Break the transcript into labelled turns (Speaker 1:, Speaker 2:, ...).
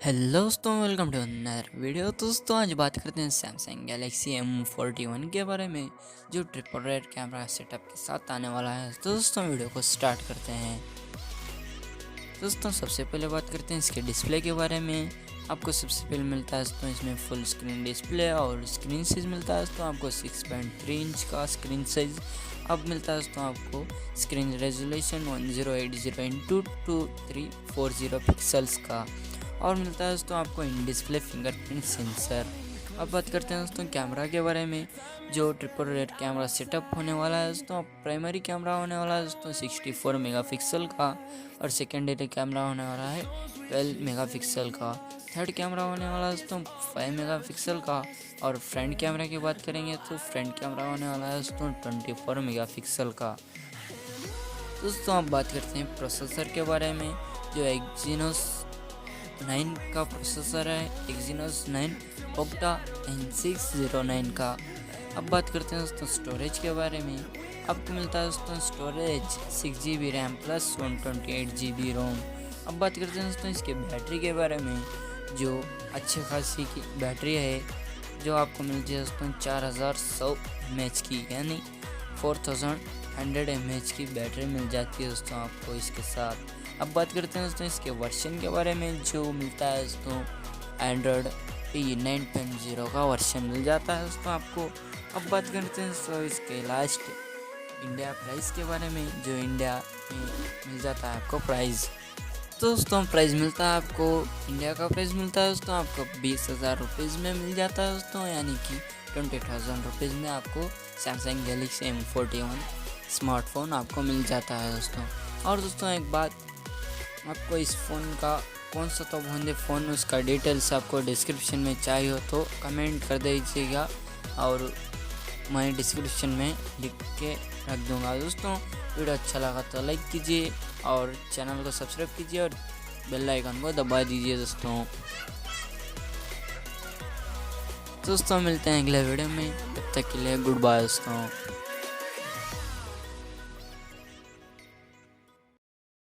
Speaker 1: Hello दोस्तों, welcome to another video. दोस्तों आज बात करते हैं सैमसंग गैलेक्सी M41 के बारे में, जो ट्रिपल रेड कैमरा सेटअप के साथ आने वाला है। तो दोस्तों वीडियो को स्टार्ट करते हैं। दोस्तों सबसे पहले बात करते हैं इसके डिस्प्ले के बारे में। आपको सबसे पहले मिलता है दोस्तों इसमें फुल स्क्रीन डिस्प्ले और स्क्रीन साइज मिलता है दोस्तों आपको 6.3 इंच का स्क्रीन साइज। अब मिलता है दोस्तों आपको स्क्रीन रेजोल्यूशन 1080x2340 पिक्सल्स का, और मिलता है दोस्तों आपको इन डिस्प्ले फिंगरप्रिंट सेंसर। अब बात करते हैं दोस्तों कैमरा के बारे में। जो ट्रिपल रेड कैमरा सेटअप होने वाला है दोस्तों, प्राइमरी कैमरा होने वाला है दोस्तों 64 मेगापिक्सल का, और सेकेंडरी कैमरा होने वाला है 12 मेगापिक्सल का। थर्ड कैमरा होने वाला है दोस्तों 5 मेगापिक्सल का, और फ्रंट कैमरा की बात करेंगे तो फ्रंट कैमरा होने वाला है दोस्तों 24 मेगापिक्सल का। दोस्तों अब बात करते हैं प्रोसेसर के बारे में। जो एक्जीनोस 9 का प्रोसेसर है, एक्जीनोस 9 ऑक्टा N609 का। अब बात करते हैं दोस्तों स्टोरेज के बारे में। आपको मिलता है दोस्तों storage 6GB RAM plus 128GB रोम। अब बात करते हैं दोस्तों इसके बैटरी के बारे में। जो अच्छी खासी की बैटरी है, जो आपको मिलती है दोस्तों 4100 mAh की, यानी 4100 mAh की बैटरी मिल जाती है दोस्तों आपको इसके साथ। अब बात करते हैं दोस्तों इसके वर्जन के बारे में। जो मिलता है दोस्तों एंड्रॉयड P9.0 का वर्जन मिल जाता है दोस्तों आपको। अब बात करते हैं दोस्तों इसके लास्ट इंडिया प्राइस के बारे में। जो इंडिया में मिल जाता है आपको प्राइस, तो दोस्तों प्राइस मिलता है आपको, इंडिया का प्राइस मिलता है दोस्तों आपको 20,000 रुपीज़ में मिल जाता है दोस्तों, यानी कि 20,000 रुपीज़ में आपको सैमसंग गैलेक्सी M41 स्मार्टफोन आपको मिल जाता है दोस्तों। और दोस्तों एक बात, आपको इस फ़ोन का कौन सा तो होंगे फ़ोन, उसका डिटेल्स आपको डिस्क्रिप्शन में चाहिए हो तो कमेंट कर दीजिएगा, और मैं डिस्क्रिप्शन में लिख के रख दूंगा। दोस्तों वीडियो अच्छा लगा तो लाइक कीजिए और चैनल को सब्सक्राइब कीजिए और बेल आइकन को दबा दीजिए। दोस्तों मिलते हैं अगले वीडियो में, तब तक के लिए गुड बाय दोस्तों।